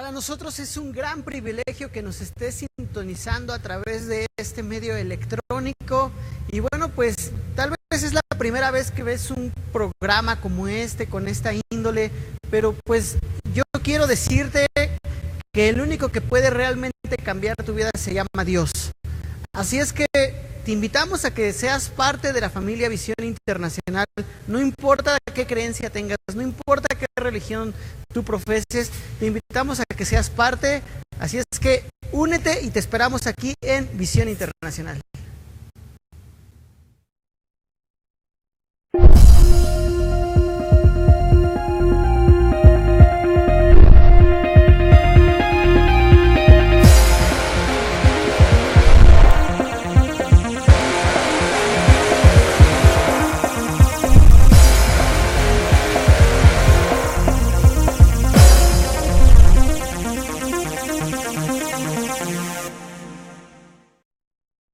Para nosotros es un gran privilegio que nos esté sintonizando a través de este medio electrónico. Y bueno, pues tal vez es la primera vez que ves un programa como este, con esta índole, pero pues yo quiero decirte que el único que puede realmente cambiar tu vida se llama Dios. Así es que te invitamos a que seas parte de la familia Visión Internacional. No importa qué creencia tengas, no importa qué religión tú profeses, te invitamos a que seas parte. Así es que únete y te esperamos aquí en Visión Internacional.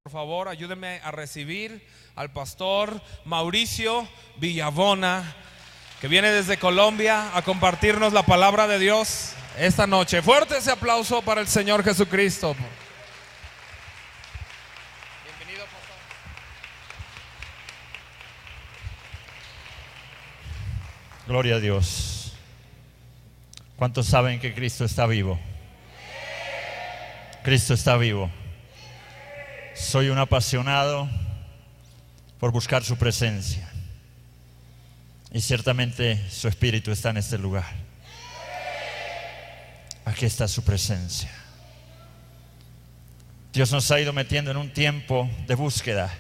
Por favor, ayúdenme a recibir al pastor Mauricio Villabona, que viene desde Colombia a compartirnos la palabra de Dios esta noche. Fuerte ese aplauso para el Señor Jesucristo. Bienvenido, pastor. Gloria a Dios. ¿Cuántos saben que Cristo está vivo? Cristo está vivo. Soy un apasionado por buscar su presencia. Y ciertamente su espíritu está en este lugar. Aquí está su presencia. Dios nos ha ido metiendo en un tiempo de búsqueda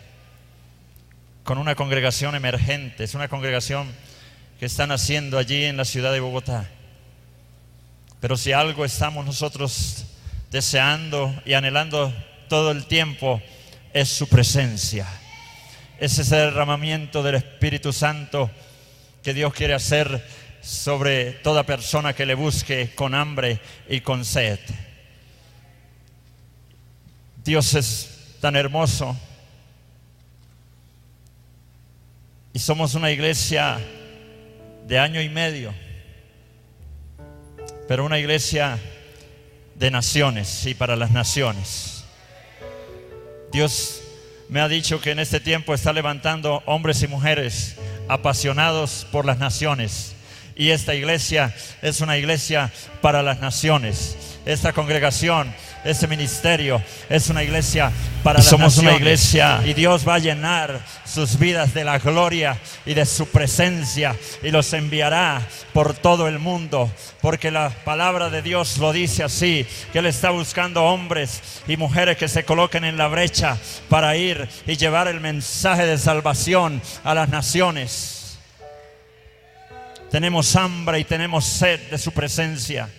con una congregación emergente. Es una congregación que están haciendo allí en la ciudad de Bogotá. Pero si algo estamos nosotros deseando y anhelando todo el tiempo, es su presencia. Es ese derramamiento del Espíritu Santo que Dios quiere hacer sobre toda persona que le busque con hambre y con sed. Dios es tan hermoso y somos una iglesia de año y medio, pero una iglesia de naciones y para las naciones. Dios me ha dicho que en este tiempo está levantando hombres y mujeres apasionados por las naciones. Y esta iglesia es una iglesia para las naciones. Esta congregación, este ministerio es una iglesia para las naciones. Somos una iglesia y Dios va a llenar sus vidas de la gloria y de su presencia y los enviará por todo el mundo, porque la palabra de Dios lo dice así, que Él está buscando hombres y mujeres que se coloquen en la brecha para ir y llevar el mensaje de salvación a las naciones. Tenemos hambre y tenemos sed de su presencia.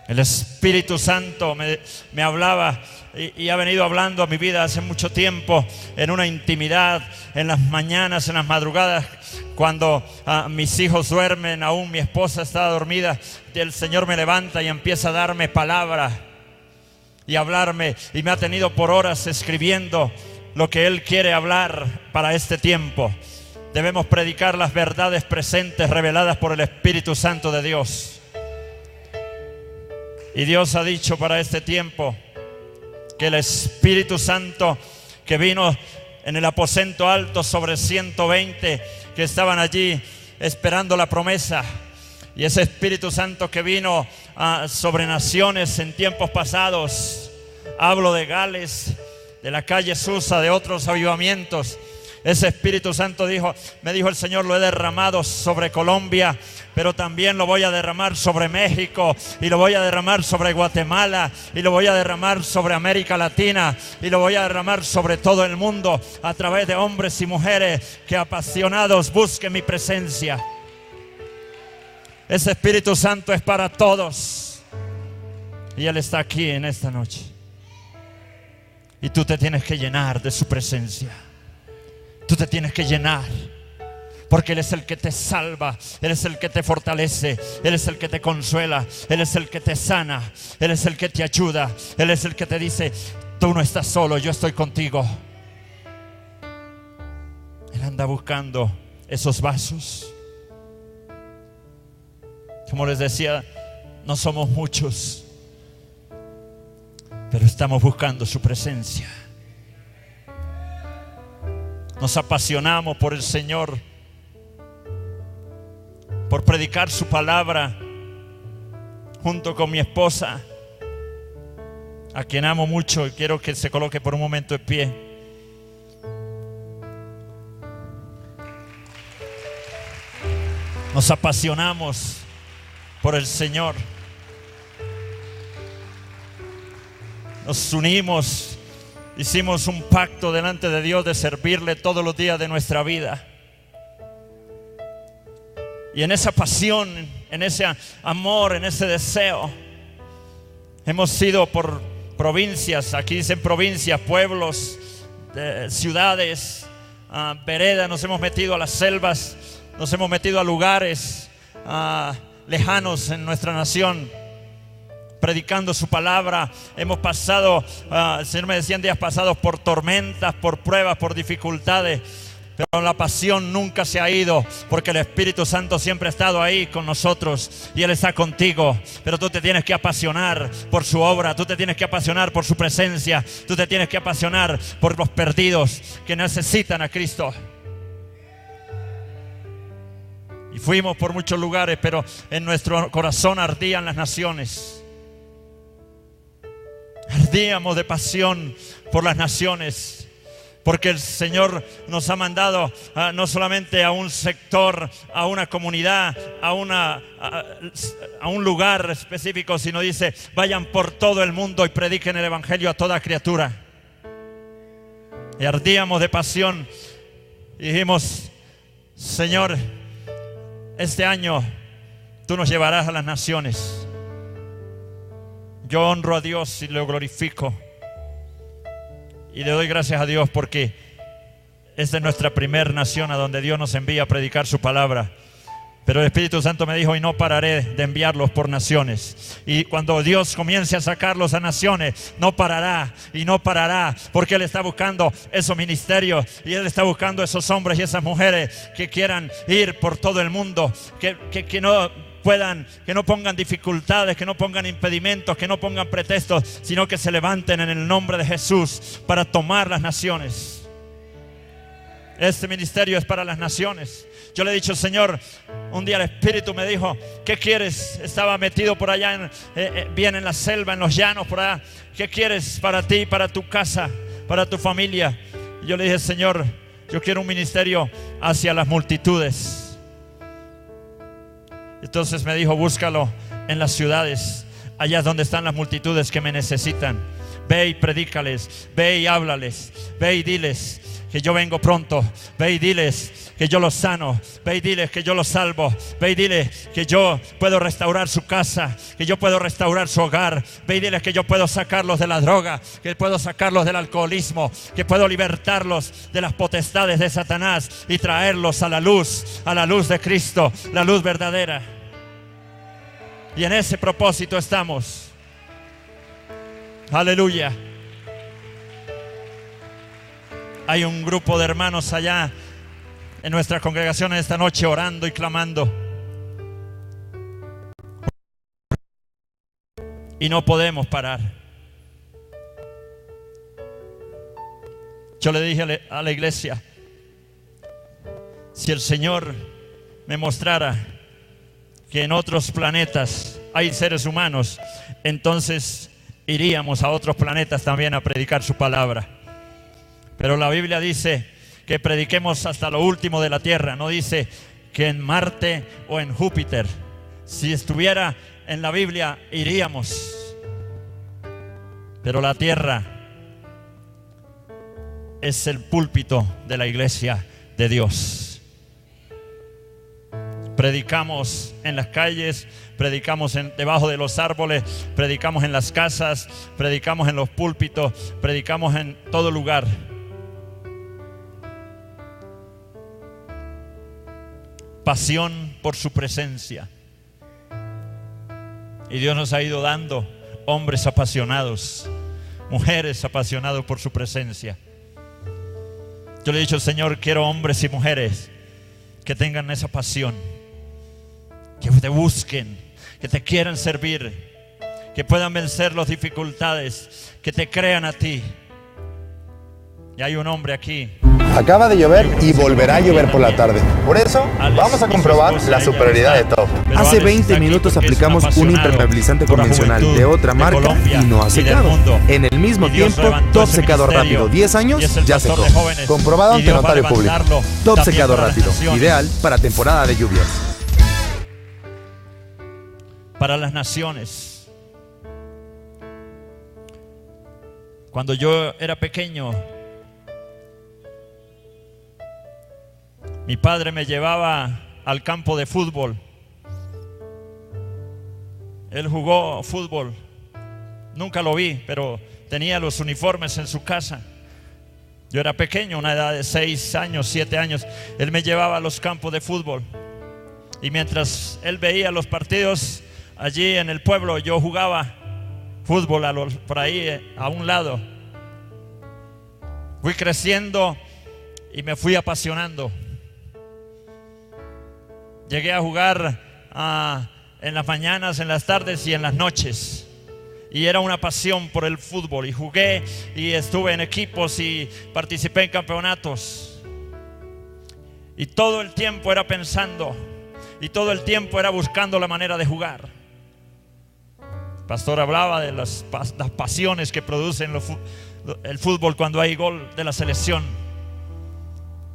El Espíritu Santo me hablaba y ha venido hablando a mi vida hace mucho tiempo, en una intimidad, en las mañanas, en las madrugadas, cuando mis hijos duermen, aún mi esposa está dormida, el Señor me levanta y empieza a darme palabra y hablarme, y me ha tenido por horas escribiendo lo que Él quiere hablar para este tiempo. Debemos predicar las verdades presentes reveladas por el Espíritu Santo de Dios. Y Dios ha dicho para este tiempo que el Espíritu Santo que vino en el aposento alto sobre 120 que estaban allí esperando la promesa, y ese Espíritu Santo que vino sobre naciones en tiempos pasados, hablo de Gales, de la calle Susa, de otros avivamientos. Ese Espíritu Santo me dijo el Señor, lo he derramado sobre Colombia, pero también lo voy a derramar sobre México, y lo voy a derramar sobre Guatemala, y lo voy a derramar sobre América Latina, y lo voy a derramar sobre todo el mundo, a través de hombres y mujeres que apasionados busquen mi presencia. Ese Espíritu Santo es para todos, y Él está aquí en esta noche, y tú te tienes que llenar de su presencia. Tú te tienes que llenar, porque Él es el que te salva, Él es el que te fortalece, Él es el que te consuela, Él es el que te sana, Él es el que te ayuda, Él es el que te dice, tú no estás solo, yo estoy contigo. Él anda buscando esos vasos. Como les decía, No somos muchos, pero estamos buscando su presencia. Nos apasionamos por el Señor, por predicar su palabra junto con mi esposa, a quien amo mucho, y quiero que se coloque por un momento de pie. Nos apasionamos por el Señor. Nos unimos, hicimos un pacto delante de Dios de servirle todos los días de nuestra vida. Y en esa pasión, en ese amor, en ese deseo, hemos ido por provincias, aquí dicen provincias, pueblos, ciudades, veredas, nos hemos metido a las selvas, nos hemos metido a lugares lejanos en nuestra nación, predicando su palabra. Hemos pasado, el Señor me decía en días pasados, por tormentas, por pruebas, por dificultades, pero la pasión nunca se ha ido, porque el Espíritu Santo siempre ha estado ahí con nosotros y Él está contigo. Pero tú te tienes que apasionar por su obra, tú te tienes que apasionar por su presencia, tú te tienes que apasionar por los perdidos que necesitan a Cristo. Y fuimos por muchos lugares, pero en nuestro corazón ardían las naciones. Ardíamos de pasión por las naciones, porque el Señor nos ha mandado no solamente a un sector, a una comunidad, a un lugar específico, sino dice: vayan por todo el mundo y prediquen el Evangelio a toda criatura. Y ardíamos de pasión y dijimos: Señor, este año tú nos llevarás a las naciones. Yo honro a Dios y lo glorifico. Y le doy gracias a Dios porque esta es nuestra primer nación a donde Dios nos envía a predicar su palabra. Pero el Espíritu Santo me dijo: y no pararé de enviarlos por naciones. Y cuando Dios comience a sacarlos a naciones, no parará y no parará, porque Él está buscando esos ministerios y Él está buscando esos hombres y esas mujeres que quieran ir por todo el mundo, que no puedan, que no pongan dificultades, que no pongan impedimentos, que no pongan pretextos, sino que se levanten en el nombre de Jesús para tomar las naciones. Este ministerio es para las naciones. Yo le he dicho: Señor, un día el Espíritu me dijo: ¿qué quieres? Estaba metido por allá, bien en la selva, en los llanos, por allá. ¿Qué quieres para ti, para tu casa, para tu familia? Y yo le dije: Señor, yo quiero un ministerio hacia las multitudes. Entonces me dijo: búscalo en las ciudades, allá donde están las multitudes que me necesitan. Ve y predícales, ve y háblales, ve y diles que yo vengo pronto. Ve y diles que yo los sano. Ve y diles que yo los salvo. Ve y diles que yo puedo restaurar su casa, que yo puedo restaurar su hogar. Ve y diles que yo puedo sacarlos de la droga, que puedo sacarlos del alcoholismo, que puedo libertarlos de las potestades de Satanás y traerlos a la luz de Cristo, la luz verdadera. Y en ese propósito estamos. Aleluya. Hay un grupo de hermanos allá en nuestra congregación esta noche orando y clamando. Y no podemos parar. Yo le dije a la iglesia: si el Señor me mostrara que en otros planetas hay seres humanos, entonces iríamos a otros planetas también a predicar su palabra. Pero la Biblia dice que prediquemos hasta lo último de la tierra. No dice que en Marte o en Júpiter. Si estuviera en la Biblia, iríamos. Pero la tierra es el púlpito de la iglesia de Dios. Predicamos en las calles, predicamos debajo de los árboles, predicamos en las casas, predicamos en los púlpitos, predicamos en todo lugar. Pasión por su presencia. Y Dios nos ha ido dando hombres apasionados, mujeres apasionados por su presencia. Yo le he dicho: Señor, quiero hombres y mujeres que tengan esa pasión, que te busquen, que te quieran servir, que puedan vencer las dificultades, que te crean a ti. Y hay un hombre aquí. Acaba de llover y volverá a llover por la tarde. Por eso, vamos a comprobar la superioridad de Top. Hace 20 minutos aplicamos un impermeabilizante convencional de otra marca y no ha secado. En el mismo tiempo, Top secado rápido, 10 años, ya secó. Comprobado ante notario público. Top secado rápido, ideal para temporada de lluvias. Para las naciones. Cuando yo era pequeño, mi padre me llevaba al campo de fútbol. Él jugó fútbol. Nunca lo vi, pero tenía los uniformes en su casa. Yo era pequeño, una edad de 6 años, 7 años. Él me llevaba a los campos de fútbol. Y mientras él veía los partidos allí en el pueblo, yo jugaba fútbol por ahí a un lado. Fui creciendo y me fui apasionando. Llegué a jugar en las mañanas, en las tardes y en las noches. Y era una pasión por el fútbol. Y jugué y estuve en equipos y participé en campeonatos. Y todo el tiempo era pensando. Y todo el tiempo era buscando la manera de jugar. El pastor hablaba de las pasiones que producen el fútbol cuando hay gol de la selección.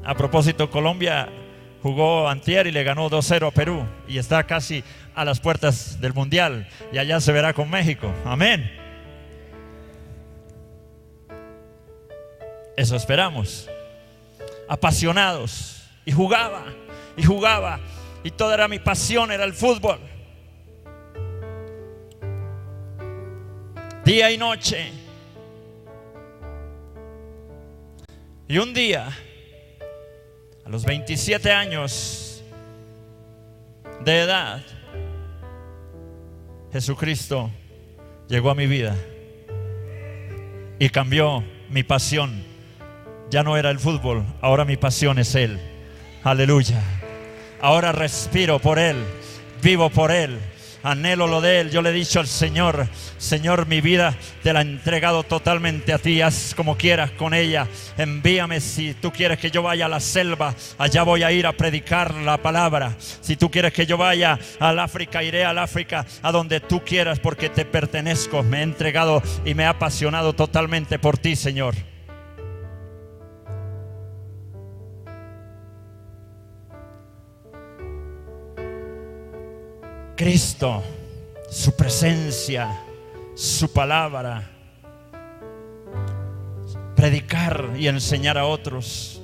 A propósito, Colombia jugó antier y le ganó 2-0 a Perú y está casi a las puertas del Mundial, y allá se verá con México. Amén. Eso esperamos. Apasionados. Y jugaba y toda era mi pasión, era el fútbol. Día y noche. Y un día, a los 27 años de edad, Jesucristo llegó a mi vida y cambió mi pasión. Ya no era el fútbol, ahora mi pasión es Él. Aleluya. Ahora respiro por Él, vivo por Él, anhelo lo de Él. Yo le he dicho al Señor: Señor, mi vida te la he entregado totalmente a ti. Haz como quieras con ella. Envíame. Si tú quieres que yo vaya a la selva, allá voy a ir a predicar la palabra. Si tú quieres que yo vaya al África, iré al África, a donde tú quieras, porque te pertenezco. Me he entregado y me he apasionado totalmente por ti, Señor. Cristo, su presencia, su palabra, predicar y enseñar a otros,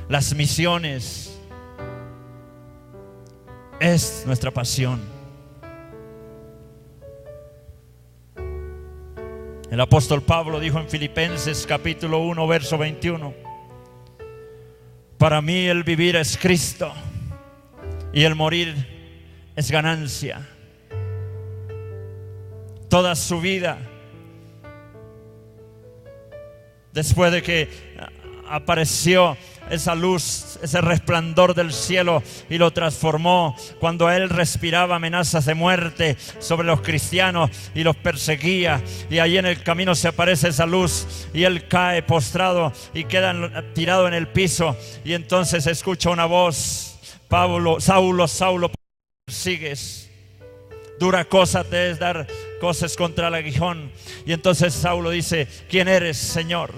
las misiones, es nuestra pasión. El apóstol Pablo dijo en Filipenses capítulo 1 verso 21: para mí el vivir es Cristo y el morir es ganancia. Toda su vida, después de que apareció esa luz, ese resplandor del cielo y lo transformó, cuando él respiraba amenazas de muerte sobre los cristianos y los perseguía, y allí en el camino se aparece esa luz y él cae postrado y queda tirado en el piso, y entonces escucha una voz: Pablo, Saulo, Saulo, persigues, dura cosa te es dar cosas contra el aguijón. Y entonces Saulo dice: ¿quién eres, Señor?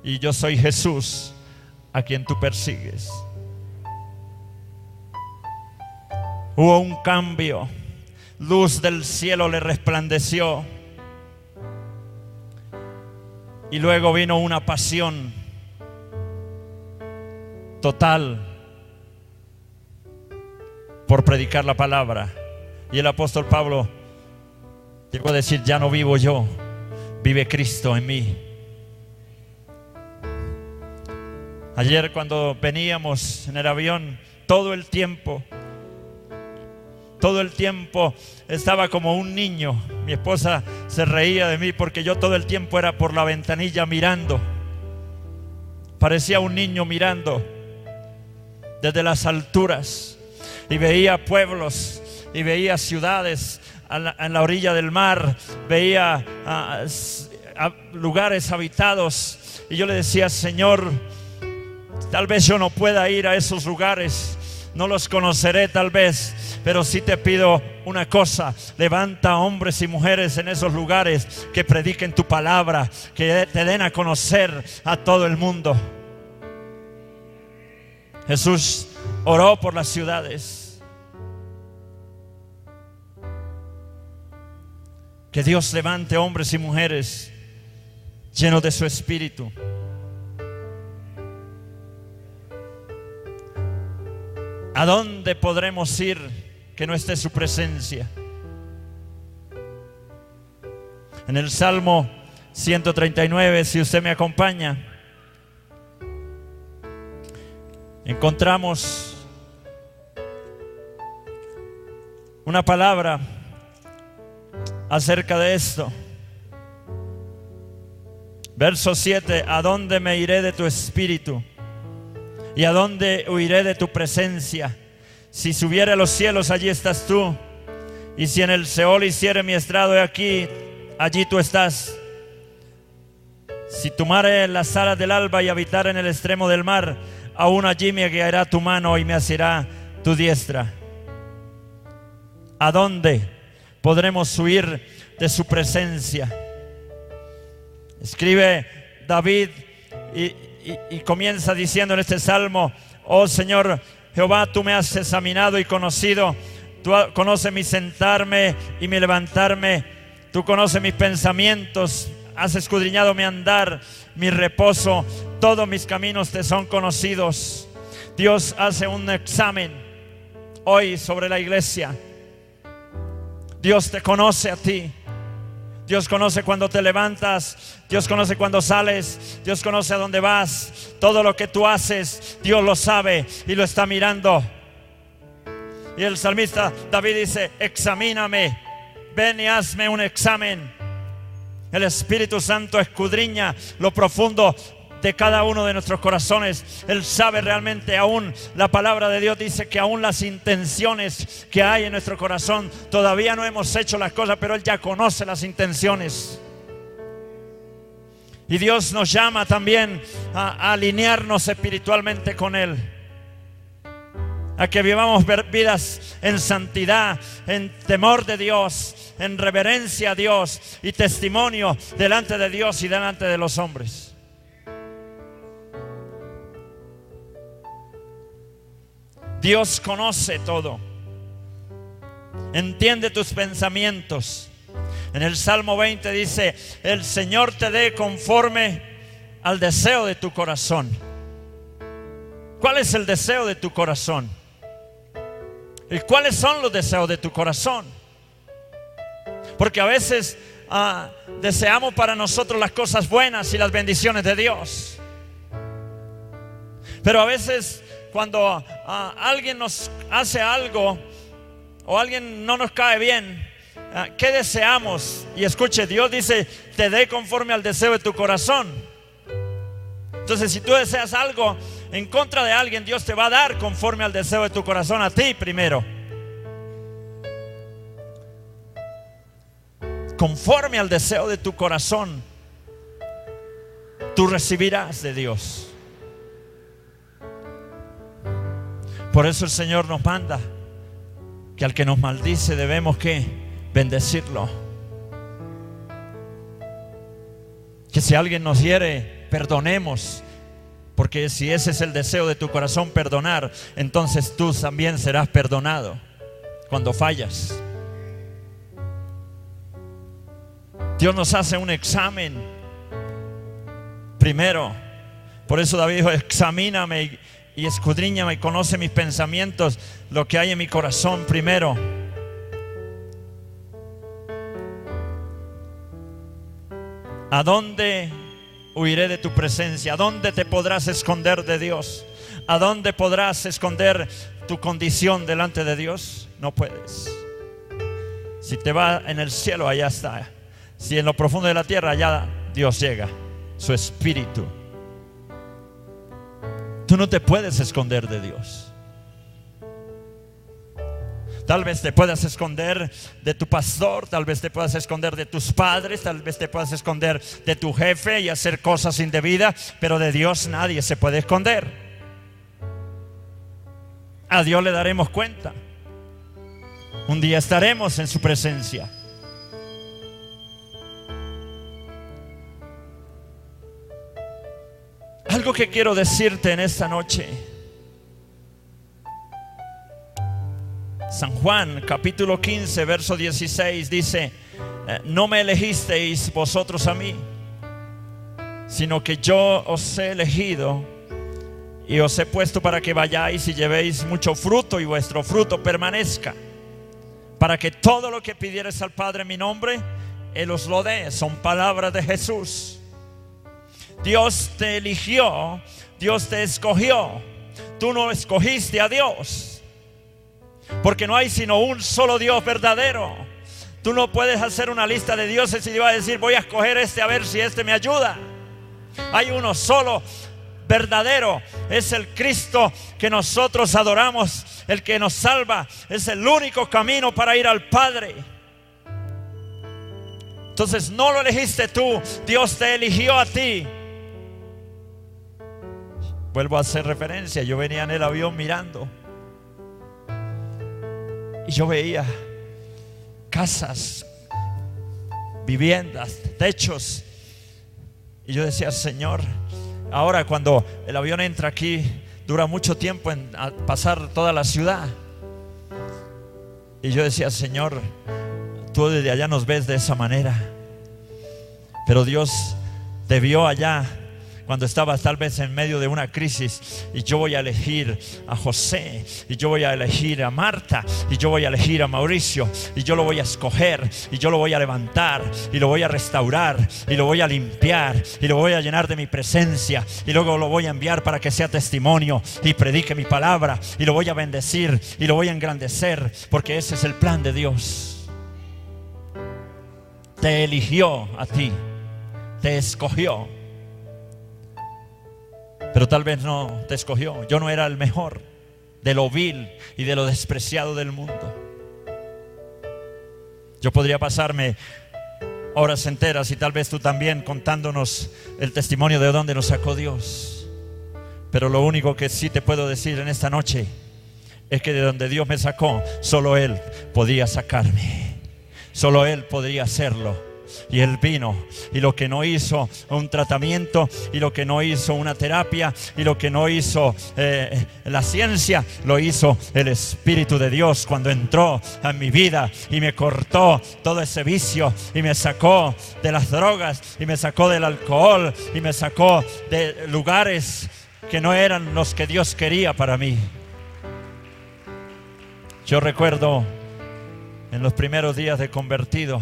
Y yo soy Jesús, a quien tú persigues. Hubo un cambio, luz del cielo le resplandeció, y luego vino una pasión total por predicar la palabra. Y el apóstol Pablo llegó a decir: ya no vivo yo, vive Cristo en mí. Ayer cuando veníamos en el avión, todo el tiempo estaba como un niño. Mi esposa se reía de mí porque yo todo el tiempo era por la ventanilla mirando. Parecía un niño mirando desde las alturas y veía pueblos y veía ciudades en la orilla del mar, veía lugares habitados, y yo le decía: Señor, tal vez yo no pueda ir a esos lugares, no los conoceré tal vez, pero sí te pido una cosa: levanta hombres y mujeres en esos lugares que prediquen tu palabra, que te den a conocer a todo el mundo. Jesús oró por las ciudades. Que Dios levante hombres y mujeres llenos de su espíritu. ¿A dónde podremos ir que no esté su presencia? En el Salmo 139, si usted me acompaña, encontramos una palabra acerca de esto. Verso 7: ¿a dónde me iré de tu espíritu? ¿Y a dónde huiré de tu presencia? Si subiere a los cielos, allí estás tú. Y si en el Seol hiciere mi estrado, he aquí, allí tú estás. Si tomare las alas del alba y habitar en el extremo del mar, aún allí me guiará tu mano y me asirá tu diestra. ¿A dónde podremos huir de su presencia? Escribe David y comienza diciendo en este salmo: oh Señor Jehová, tú me has examinado y conocido. Tú conoces mi sentarme y mi levantarme. Tú conoces mis pensamientos. Has escudriñado mi andar, mi reposo. Todos mis caminos te son conocidos. Dios hace un examen hoy sobre la iglesia. Dios te conoce a ti. Dios conoce cuando te levantas, Dios conoce cuando sales, Dios conoce a dónde vas. Todo lo que tú haces, Dios lo sabe y lo está mirando. Y el salmista David dice: examíname, ven y hazme un examen. El Espíritu Santo escudriña lo profundo de cada uno de nuestros corazones. Él sabe realmente, aún la palabra de Dios dice que aún las intenciones que hay en nuestro corazón, todavía no hemos hecho las cosas, pero Él ya conoce las intenciones. Y Dios nos llama también a alinearnos espiritualmente con Él, a que vivamos vidas en santidad, en temor de Dios, en reverencia a Dios y testimonio delante de Dios y delante de los hombres. Dios conoce todo, entiende tus pensamientos. En el Salmo 20 dice: el Señor te dé conforme al deseo de tu corazón. ¿Cuál es el deseo de tu corazón? ¿Y cuáles son los deseos de tu corazón? Porque a veces deseamos para nosotros las cosas buenas y las bendiciones de Dios, pero a veces cuando alguien nos hace algo o alguien no nos cae bien, ¿qué deseamos? Y escuche, Dios dice: te dé conforme al deseo de tu corazón. Entonces, si tú deseas algo en contra de alguien, Dios te va a dar conforme al deseo de tu corazón a ti primero. Conforme al deseo de tu corazón, tú recibirás de Dios. Por eso el Señor nos manda que al que nos maldice debemos ¿qué? Bendecirlo. Que si alguien nos hiere, perdonemos, porque si ese es el deseo de tu corazón, perdonar, entonces tú también serás perdonado cuando fallas. Dios nos hace un examen primero. Por eso David dijo: examíname y escudriñame y conoce mis pensamientos, lo que hay en mi corazón primero. ¿A dónde huiré de tu presencia? ¿A dónde te podrás esconder de Dios? ¿A dónde podrás esconder tu condición delante de Dios? No puedes. Si te va en el cielo, allá está. Si en lo profundo de la tierra, allá Dios llega, su espíritu. Tú no te puedes esconder de Dios. Tal vez te puedas esconder de tu pastor, tal vez te puedas esconder de tus padres, tal vez te puedas esconder de tu jefe y hacer cosas indebidas, pero de Dios nadie se puede esconder. A Dios le daremos cuenta. Un día estaremos en su presencia. Algo que quiero decirte en esta noche. San Juan capítulo 15 verso 16 dice: no me elegisteis vosotros a mí, sino que yo os he elegido y os he puesto para que vayáis y llevéis mucho fruto y vuestro fruto permanezca, para que todo lo que pidieres al Padre en mi nombre, Él os lo dé. Son palabras de Jesús. Dios te eligió, Dios te escogió. Tú no escogiste a Dios, porque no hay sino un solo Dios verdadero. Tú no puedes hacer una lista de dioses y vas a decir: voy a escoger a ver si me ayuda. Hay uno solo verdadero, es el Cristo que nosotros adoramos, el que nos salva. Es el único camino para ir al Padre. Entonces no lo elegiste tú, Dios te eligió a ti. Vuelvo a hacer referencia, yo venía en el avión mirando y yo veía casas, viviendas, techos, y yo decía: Señor, ahora cuando el avión entra aquí, dura mucho tiempo en pasar toda la ciudad. Y yo decía: Señor, tú desde allá nos ves de esa manera, pero Dios te vio allá cuando estabas tal vez en medio de una crisis. Y yo voy a elegir a José, y yo voy a elegir a Marta, y yo voy a elegir a Mauricio, y yo lo voy a escoger, y yo lo voy a levantar, y lo voy a restaurar, y lo voy a limpiar, y lo voy a llenar de mi presencia, y luego lo voy a enviar para que sea testimonio y predique mi palabra, y lo voy a bendecir, y lo voy a engrandecer, porque ese es el plan de Dios. Te eligió a ti, te escogió, pero tal vez no te escogió. Yo no era el mejor de lo vil y de lo despreciado del mundo. Yo podría pasarme horas enteras, y tal vez tú también, contándonos el testimonio de dónde nos sacó Dios. Pero lo único que sí te puedo decir en esta noche es que de donde Dios me sacó, solo Él podía sacarme. Solo Él podría hacerlo. Y Él vino, y lo que no hizo un tratamiento, y lo que no hizo una terapia, y lo que no hizo la ciencia, lo hizo el Espíritu de Dios cuando entró en mi vida y me cortó todo ese vicio, y me sacó de las drogas, y me sacó del alcohol, y me sacó de lugares que no eran los que Dios quería para mí. Yo recuerdo en los primeros días de convertido,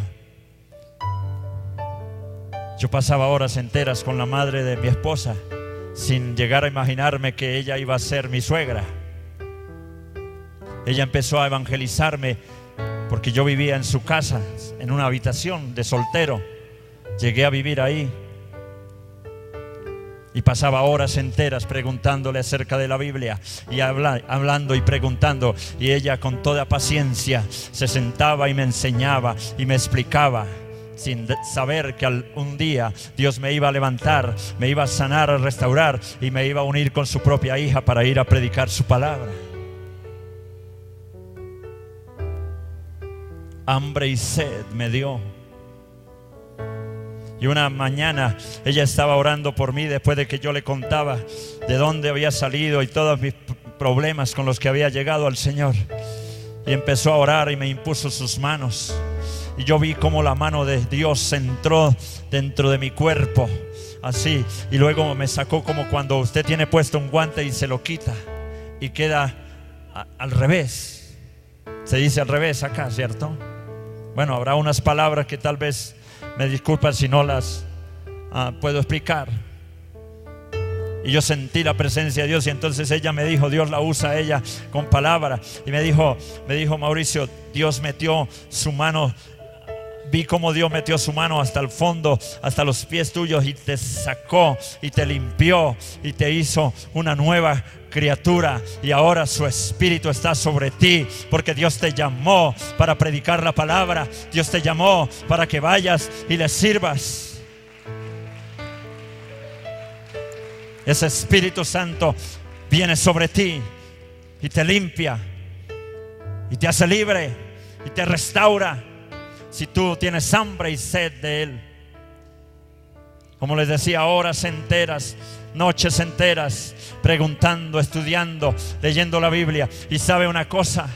yo pasaba horas enteras con la madre de mi esposa sin llegar a imaginarme que ella iba a ser mi suegra. Ella empezó a evangelizarme porque yo vivía en su casa, en una habitación de soltero. Llegué a vivir ahí y pasaba horas enteras preguntándole acerca de la Biblia y hablando y preguntando, y ella con toda paciencia se sentaba y me enseñaba y me explicaba, sin saber que un día Dios me iba a levantar, me iba a sanar, a restaurar, y me iba a unir con su propia hija para ir a predicar su palabra. Hambre y sed me dio. Y una mañana ella estaba orando por mí después de que yo le contaba de dónde había salido y todos mis problemas con los que había llegado al Señor. Y empezó a orar y me impuso sus manos. Y yo vi cómo la mano de Dios entró dentro de mi cuerpo, así. Y luego me sacó como cuando usted tiene puesto un guante y se lo quita y queda al revés. Se dice al revés acá, ¿cierto? Bueno, habrá unas palabras que tal vez me disculpan si no las puedo explicar. Y yo sentí la presencia de Dios, y entonces ella me dijo, Dios la usa a ella con palabra. Y me dijo, Mauricio, Dios metió su mano Vi cómo Dios metió su mano hasta el fondo, hasta los pies tuyos, y te sacó y te limpió y te hizo una nueva criatura. Y ahora su Espíritu está sobre ti, porque Dios te llamó para predicar la palabra. Dios te llamó para que vayas y le sirvas. Ese Espíritu Santo viene sobre ti y te limpia y te hace libre y te restaura. Si tú tienes hambre y sed de Él, como les decía, horas enteras, noches enteras, preguntando, estudiando, leyendo la Biblia. Y sabe una cosa,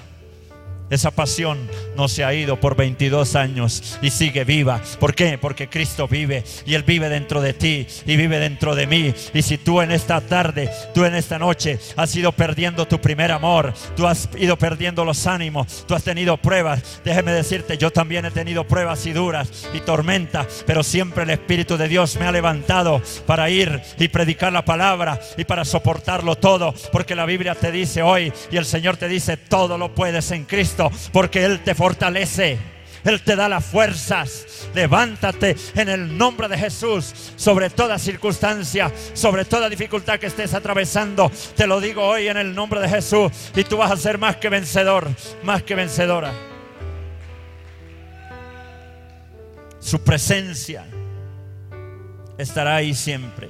esa pasión no se ha ido por 22 años y sigue viva. ¿Por qué? Porque Cristo vive, y Él vive dentro de ti y vive dentro de mí. Y si tú en esta tarde, tú en esta noche has ido perdiendo tu primer amor, tú has ido perdiendo los ánimos, tú has tenido pruebas, déjeme decirte, yo también he tenido pruebas y duras y tormentas, pero siempre el Espíritu de Dios me ha levantado para ir y predicar la palabra y para soportarlo todo, porque la Biblia te dice hoy, y el Señor te dice, todo lo puedes en Cristo, porque Él te fortalece, Él te da las fuerzas. Levántate en el nombre de Jesús, sobre toda circunstancia, sobre toda dificultad que estés atravesando. Te lo digo hoy en el nombre de Jesús, y tú vas a ser más que vencedor, más que vencedora. Su presencia estará ahí siempre.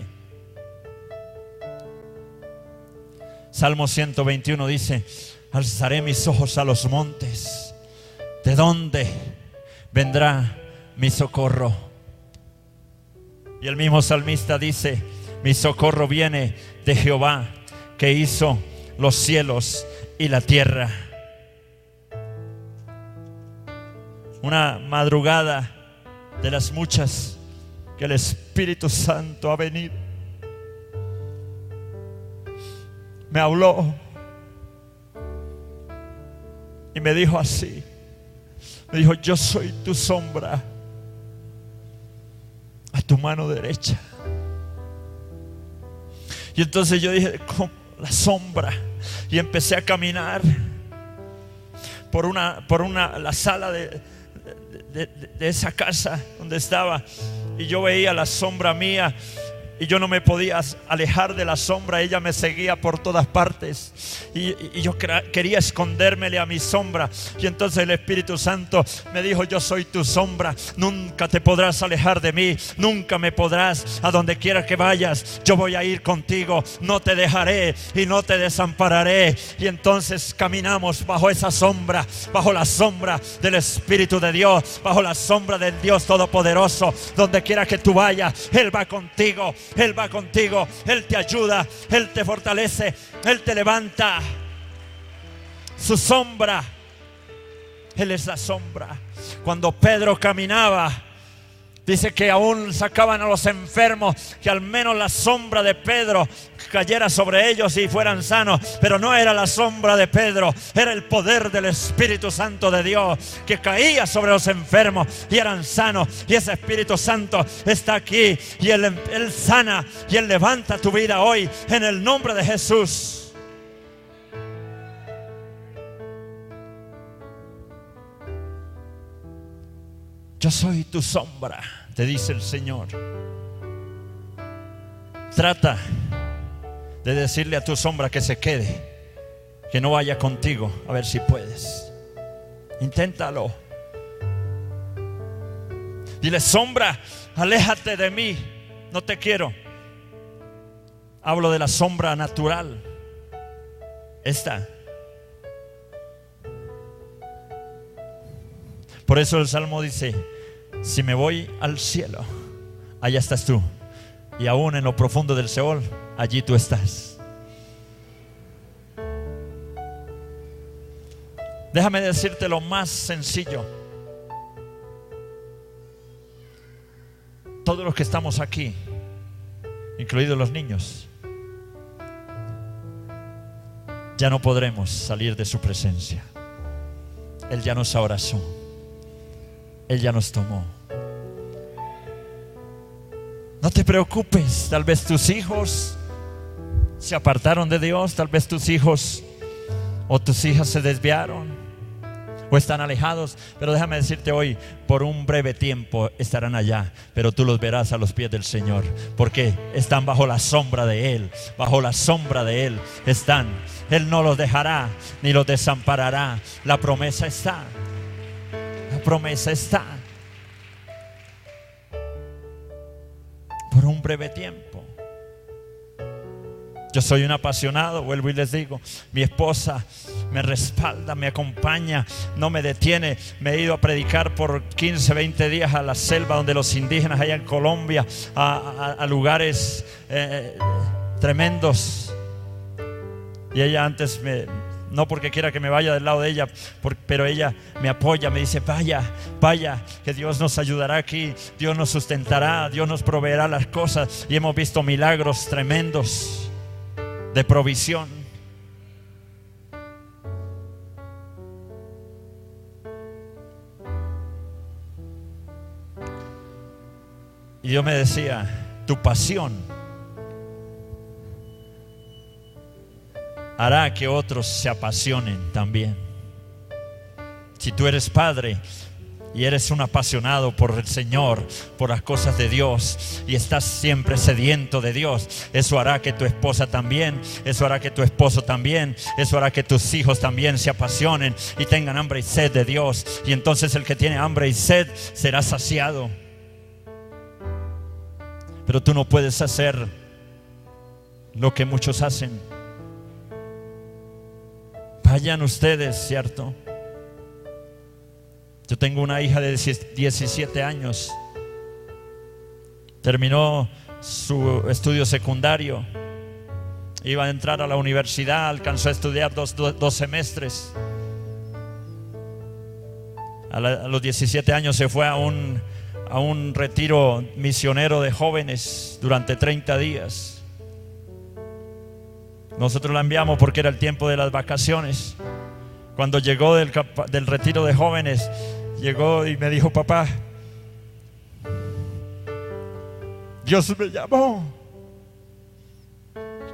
Salmo 121 dice: alzaré mis ojos a los montes, ¿de dónde vendrá mi socorro? Y el mismo salmista dice: mi socorro viene de Jehová, que hizo los cielos y la tierra. Una madrugada de las muchas que el Espíritu Santo ha venido, me habló y me dijo así, me dijo: yo soy tu sombra a tu mano derecha. Y entonces yo dije: ¿cómo la sombra? Y empecé a caminar por la sala de esa casa donde estaba, y yo veía la sombra mía, y yo no me podía alejar de la sombra. Ella me seguía por todas partes, y yo quería escondérmele a mi sombra. Y entonces el Espíritu Santo me dijo: yo soy tu sombra, nunca te podrás alejar de mí, nunca me podrás. A donde quiera que vayas, yo voy a ir contigo, no te dejaré y no te desampararé. Y entonces caminamos bajo esa sombra, bajo la sombra del Espíritu de Dios, bajo la sombra del Dios Todopoderoso. Donde quiera que tú vayas, Él va contigo, Él va contigo, Él te ayuda, Él te fortalece, Él te levanta. Su sombra, Él es la sombra. Cuando Pedro caminaba, dice que aún sacaban a los enfermos, que al menos la sombra de Pedro cayera sobre ellos y fueran sanos. Pero no era la sombra de Pedro, era el poder del Espíritu Santo de Dios que caía sobre los enfermos y eran sanos. Y ese Espíritu Santo está aquí, y Él sana y Él levanta tu vida hoy en el nombre de Jesús. Yo soy tu sombra, te dice el Señor. Trata de decirle a tu sombra que se quede, que no vaya contigo, a ver si puedes. Inténtalo. Dile: sombra, aléjate de mí, no te quiero. Hablo de la sombra natural, esta. Por eso el Salmo dice: si me voy al cielo, allá estás tú, y aún en lo profundo del Seol, allí tú estás. Déjame decirte lo más sencillo. Todos los que estamos aquí, incluidos los niños, ya no podremos salir de su presencia. Él ya nos abrazó, Él ya nos tomó. No te preocupes. Tal vez tus hijos se apartaron de Dios, tal vez tus hijos o tus hijas se desviaron, o están alejados, pero déjame decirte hoy, por un breve tiempo estarán allá, pero tú los verás a los pies del Señor, porque están bajo la sombra de Él, bajo la sombra de Él están. Él no los dejará ni los desamparará. La promesa está, la promesa está. Por un breve tiempo. Yo soy un apasionado, vuelvo y les digo, mi esposa me respalda, me acompaña, no me detiene. Me he ido a predicar por 15, 20 días a la selva donde los indígenas allá en Colombia, a lugares tremendos. Y ella antes no porque quiera que me vaya del lado de ella, pero ella me apoya, me dice: vaya, vaya, que Dios nos ayudará aquí, Dios nos sustentará, Dios nos proveerá las cosas. Y hemos visto milagros tremendos de provisión. Y Dios me decía: tu pasión hará que otros se apasionen también. Si tú eres padre y eres un apasionado por el Señor, por las cosas de Dios, y estás siempre sediento de Dios, eso hará que tu esposa también, eso hará que tu esposo también, eso hará que tus hijos también se apasionen y tengan hambre y sed de Dios. Y entonces el que tiene hambre y sed será saciado. Pero tú no puedes hacer lo que muchos hacen. Vayan ustedes, ¿cierto? Yo tengo una hija de 17 años. Terminó su estudio secundario. Iba a entrar a la universidad. Alcanzó a estudiar dos semestres. A los 17 años se fue a un retiro misionero de jóvenes durante 30 días. Nosotros la enviamos porque era el tiempo de las vacaciones. Cuando llegó del retiro de jóvenes, llegó y me dijo: papá, Dios me llamó,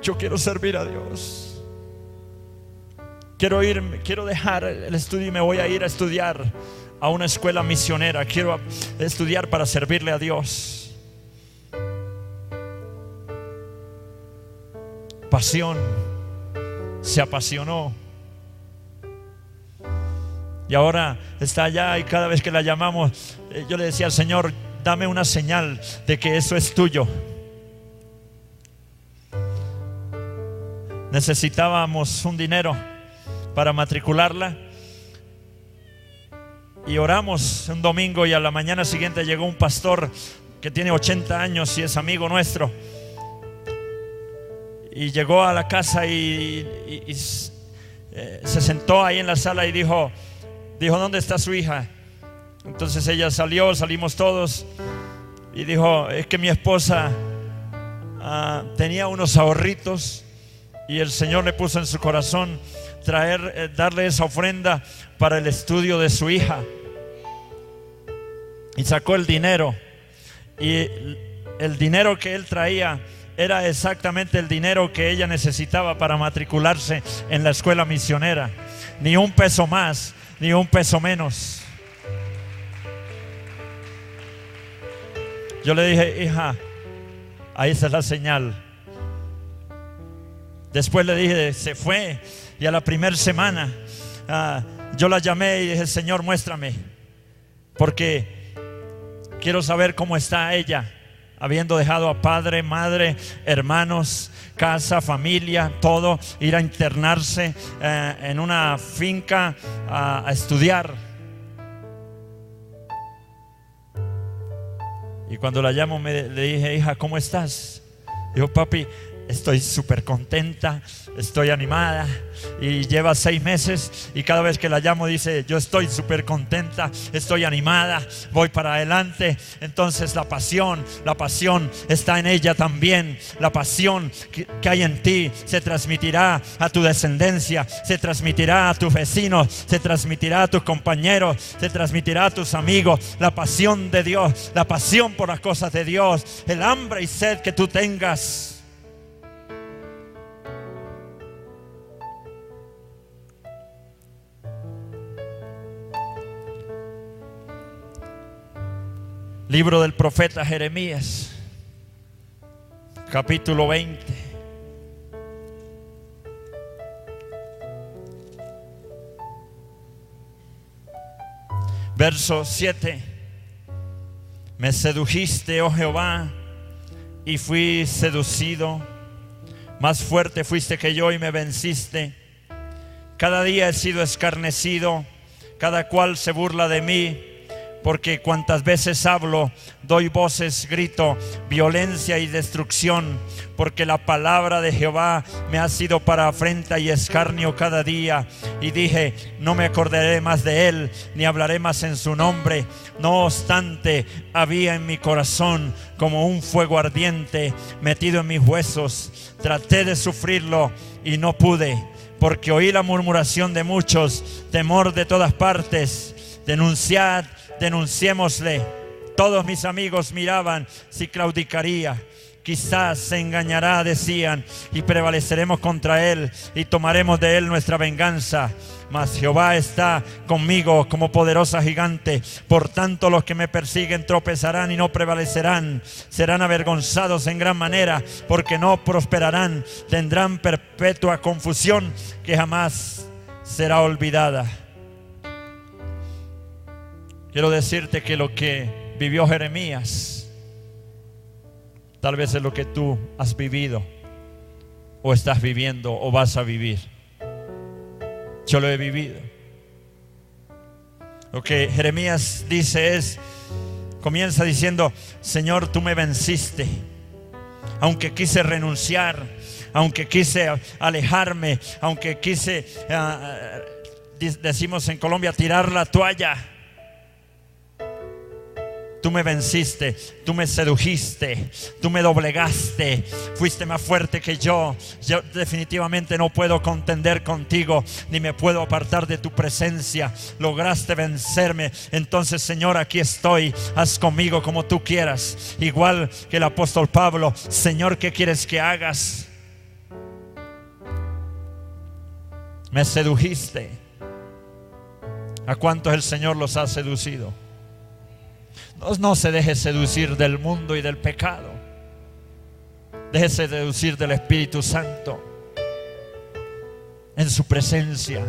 yo quiero servir a Dios, quiero dejar el estudio y me voy a ir a estudiar a una escuela misionera. Quiero estudiar para servirle a Dios. Pasión, se apasionó. Y ahora está allá, y cada vez que la llamamos, yo le decía al Señor: dame una señal de que eso es tuyo. Necesitábamos un dinero para matricularla. Y oramos un domingo, y a la mañana siguiente llegó un pastor que tiene 80 años y es amigo nuestro. Y llegó a la casa y se sentó ahí en la sala y dijo: ¿dónde está su hija? Entonces ella salimos todos, y dijo: es que mi esposa tenía unos ahorritos y el Señor le puso en su corazón darle esa ofrenda para el estudio de su hija. Y sacó el dinero, y el dinero que él traía era exactamente el dinero que ella necesitaba para matricularse en la escuela misionera. Ni un peso más, ni un peso menos. Yo le dije: hija, ahí está la señal. Después le dije, se fue, y a la primera semana yo la llamé y dije: Señor, muéstrame, porque quiero saber cómo está ella, habiendo dejado a padre, madre, hermanos, casa, familia, todo, ir a internarse en una finca a estudiar. Y cuando la llamo le dije: hija, ¿cómo estás? Dijo: papi, estoy súper contenta, estoy animada. Y lleva 6 meses, y cada vez que la llamo dice: yo estoy súper contenta, estoy animada, voy para adelante. Entonces la pasión está en ella también. La pasión que hay en ti se transmitirá a tu descendencia, se transmitirá a tus vecinos, se transmitirá a tus compañeros, se transmitirá a tus amigos. La pasión de Dios, la pasión por las cosas de Dios, el hambre y sed que tú tengas. Libro del profeta Jeremías, capítulo 20. Verso 7. Me sedujiste, oh Jehová, y fui seducido. Más fuerte fuiste que yo y me venciste. Cada día he sido escarnecido, cada cual se burla de mí. Porque cuantas veces hablo, doy voces, grito, violencia y destrucción. Porque la palabra de Jehová me ha sido para afrenta y escarnio cada día. Y dije, no me acordaré más de él, ni hablaré más en su nombre. No obstante, había en mi corazón como un fuego ardiente metido en mis huesos. Traté de sufrirlo y no pude, porque oí la murmuración de muchos, temor de todas partes. Denunciad, denunciémosle. Todos mis amigos miraban si claudicaría. Quizás se engañará, decían, y prevaleceremos contra él y tomaremos de él nuestra venganza. Mas Jehová está conmigo como poderosa gigante. Por tanto, los que me persiguen tropezarán y no prevalecerán. Serán avergonzados en gran manera, porque no prosperarán. Tendrán perpetua confusión que jamás será olvidada. Quiero decirte que lo que vivió Jeremías tal vez es lo que tú has vivido, o estás viviendo, o vas a vivir. Yo lo he vivido. Lo que Jeremías dice comienza diciendo: Señor, tú me venciste. Aunque quise renunciar, aunque quise alejarme, aunque quise, decimos en Colombia, tirar la toalla, tú me venciste, tú me sedujiste, tú me doblegaste, fuiste más fuerte que yo. Yo definitivamente no puedo contender contigo, ni me puedo apartar de tu presencia. Lograste vencerme. Entonces, Señor, aquí estoy, haz conmigo como tú quieras. Igual que el apóstol Pablo: Señor, ¿qué quieres que hagas? Me sedujiste. ¿A cuántos el Señor los ha seducido? No se deje seducir del mundo y del pecado. Déjese seducir del Espíritu Santo. En su presencia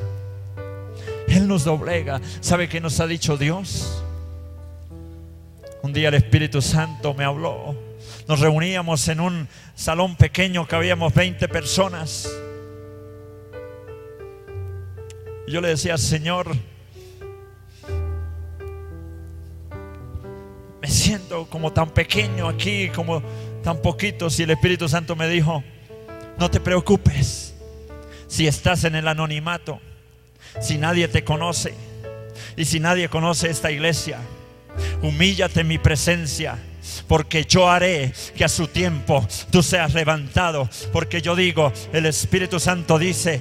Él nos doblega. ¿Sabe qué nos ha dicho Dios? Un día el Espíritu Santo me habló. Nos reuníamos en un salón pequeño que habíamos 20 personas. Y yo le decía: Señor, me siento como tan pequeño aquí, como tan poquitos. Y el Espíritu Santo me dijo: no te preocupes. Si estás en el anonimato, si nadie te conoce y si nadie conoce esta iglesia, humíllate en mi presencia, porque yo haré que a su tiempo tú seas levantado. Porque yo digo, el Espíritu Santo dice: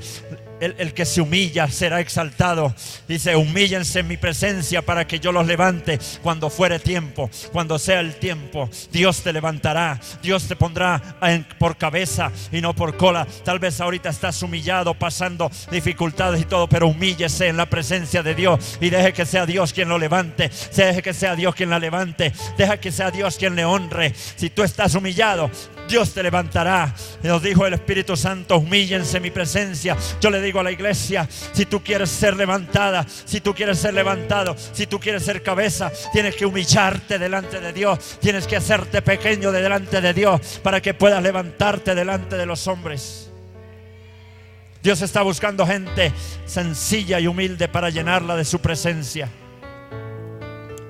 el que se humilla será exaltado. Dice: humíllense en mi presencia para que yo los levante cuando fuere tiempo. Cuando sea el tiempo, Dios te levantará. Dios te pondrá por cabeza y no por cola. Tal vez ahorita estás humillado, pasando dificultades y todo, pero humíllese en la presencia de Dios y deje que sea Dios quien lo levante. Deje que sea Dios quien la levante. Deja que sea Dios quien le honre. Si tú estás humillado, Dios te levantará. Nos dijo el Espíritu Santo: humíllense en mi presencia. Yo le digo a la iglesia: si tú quieres ser levantada, si tú quieres ser levantado, si tú quieres ser cabeza, tienes que humillarte delante de Dios. Tienes que hacerte pequeño delante de Dios para que puedas levantarte delante de los hombres. Dios está buscando gente sencilla y humilde para llenarla de su presencia.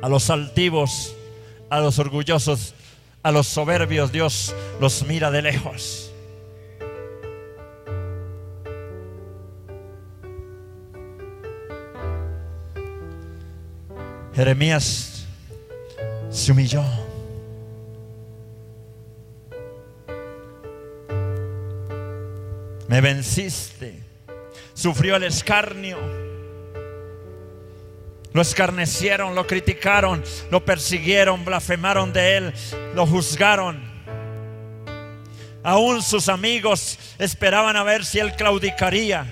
A los altivos, a los orgullosos, a los soberbios, Dios los mira de lejos. Jeremías se humilló. Me venciste. Sufrió el escarnio. Lo escarnecieron, lo criticaron, lo persiguieron, blasfemaron de él, lo juzgaron. Aún sus amigos esperaban a ver si él claudicaría.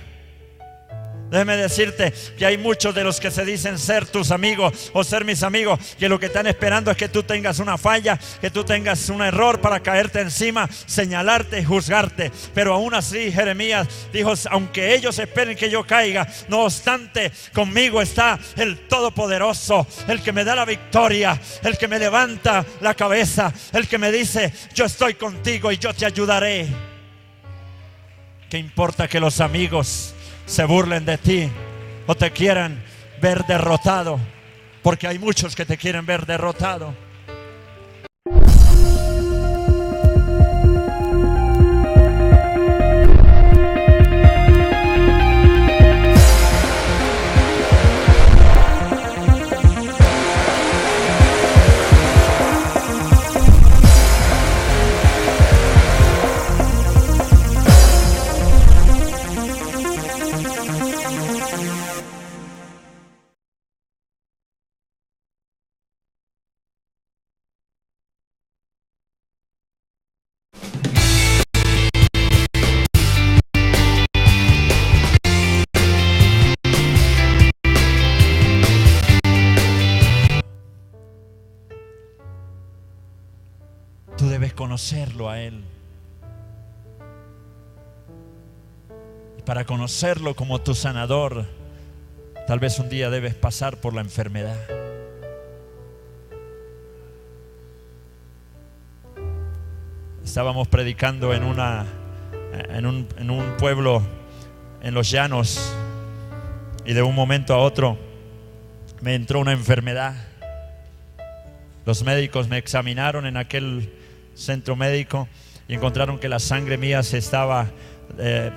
Déjeme decirte que hay muchos de los que se dicen ser tus amigos o ser mis amigos, que lo que están esperando es que tú tengas una falla, que tú tengas un error para caerte encima, señalarte y juzgarte. Pero aún así Jeremías dijo: aunque ellos esperen que yo caiga, no obstante, conmigo está el Todopoderoso, el que me da la victoria, el que me levanta la cabeza, el que me dice: yo estoy contigo y yo te ayudaré. ¿Qué importa que los amigos se burlen de ti o te quieran ver derrotado? Porque hay muchos que te quieren ver derrotado. Tú debes conocerlo a Él. Y para conocerlo como tu sanador, tal vez un día debes pasar por la enfermedad. Estábamos predicando en un pueblo en los llanos, y de un momento a otro me entró una enfermedad. Los médicos me examinaron en aquel centro médico y encontraron que la sangre mía se estaba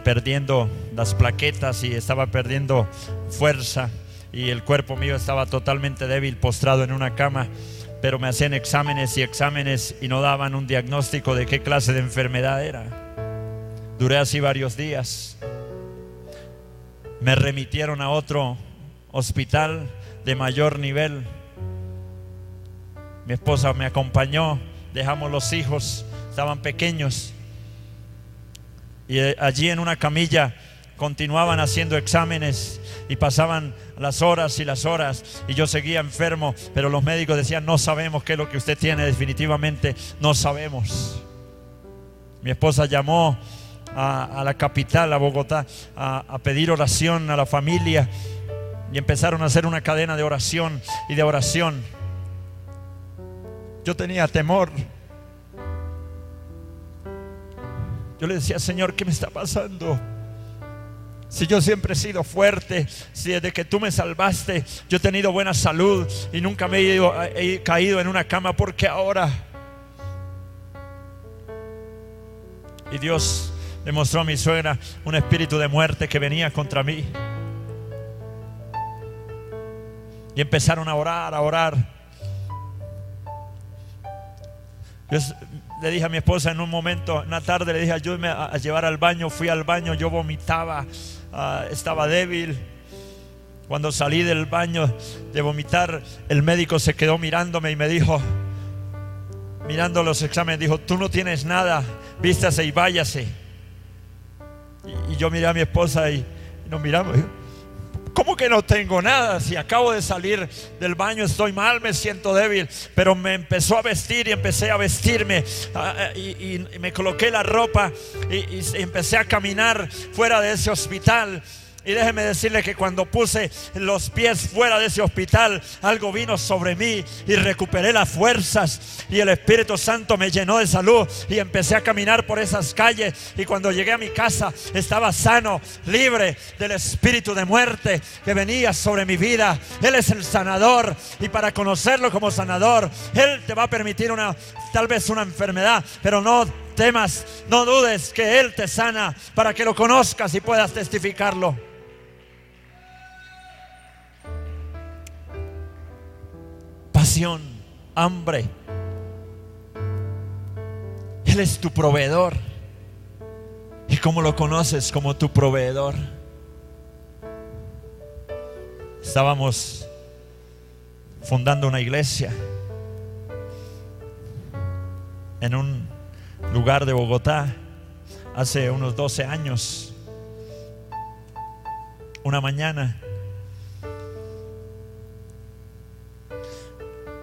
perdiendo las plaquetas y estaba perdiendo fuerza, y el cuerpo mío estaba totalmente débil, postrado en una cama. Pero me hacían exámenes y no daban un diagnóstico de qué clase de enfermedad era. Duré así varios días. Me remitieron a otro hospital de mayor nivel. Mi esposa me acompañó, dejamos los hijos, estaban pequeños, y allí en una camilla continuaban haciendo exámenes y pasaban las horas y las horas, y yo seguía enfermo, pero los médicos decían: no sabemos qué es lo que usted tiene, definitivamente no sabemos. Mi esposa llamó a la capital, a Bogotá, a pedir oración a la familia, y empezaron a hacer una cadena de oración y de oración. Yo tenía temor. Yo le decía: Señor, ¿qué me está pasando? Si yo siempre he sido fuerte, si desde que tú me salvaste yo he tenido buena salud y nunca me he caído en una cama, ¿por qué ahora? Y Dios le mostró a mi suegra un espíritu de muerte que venía contra mí. Y empezaron a orar. Yo le dije a mi esposa en un momento, una tarde, le dije: ayúdame a llevar al baño. Fui al baño, yo vomitaba, estaba débil. Cuando salí del baño de vomitar, el médico se quedó mirándome y me dijo, mirando los exámenes, dijo: tú no tienes nada, vístase y váyase. Y yo miré a mi esposa y nos miramos. ¿Cómo que no tengo nada? Si acabo de salir del baño, estoy mal, me siento débil. Pero me empezó a vestir y empecé a vestirme, y me coloqué la ropa y empecé a caminar fuera de ese hospital. Y déjeme decirle que cuando puse los pies fuera de ese hospital, algo vino sobre mí y recuperé las fuerzas, y el Espíritu Santo me llenó de salud y empecé a caminar por esas calles. Y cuando llegué a mi casa estaba sano, libre del espíritu de muerte que venía sobre mi vida. Él es el sanador, y para conocerlo como sanador, Él te va a permitir tal vez una enfermedad, pero no temas, no dudes que Él te sana para que lo conozcas y puedas testificarlo. Pasión, hambre. Él es tu proveedor. ¿Y cómo lo conoces como tu proveedor? Estábamos fundando una iglesia en un lugar de Bogotá hace unos 12 años. una mañana,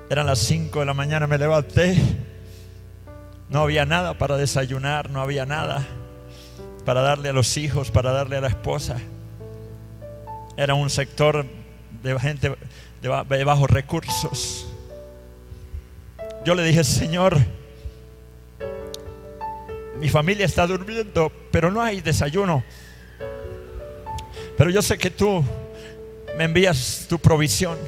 eran las 5 de la mañana, me levanté. No había nada para desayunar, no había nada para darle a los hijos, para darle a la esposa. Era un sector de gente de bajos recursos. Yo le dije: Señor, mi familia está durmiendo, pero no hay desayuno. Pero yo sé que tú me envías tu provisión.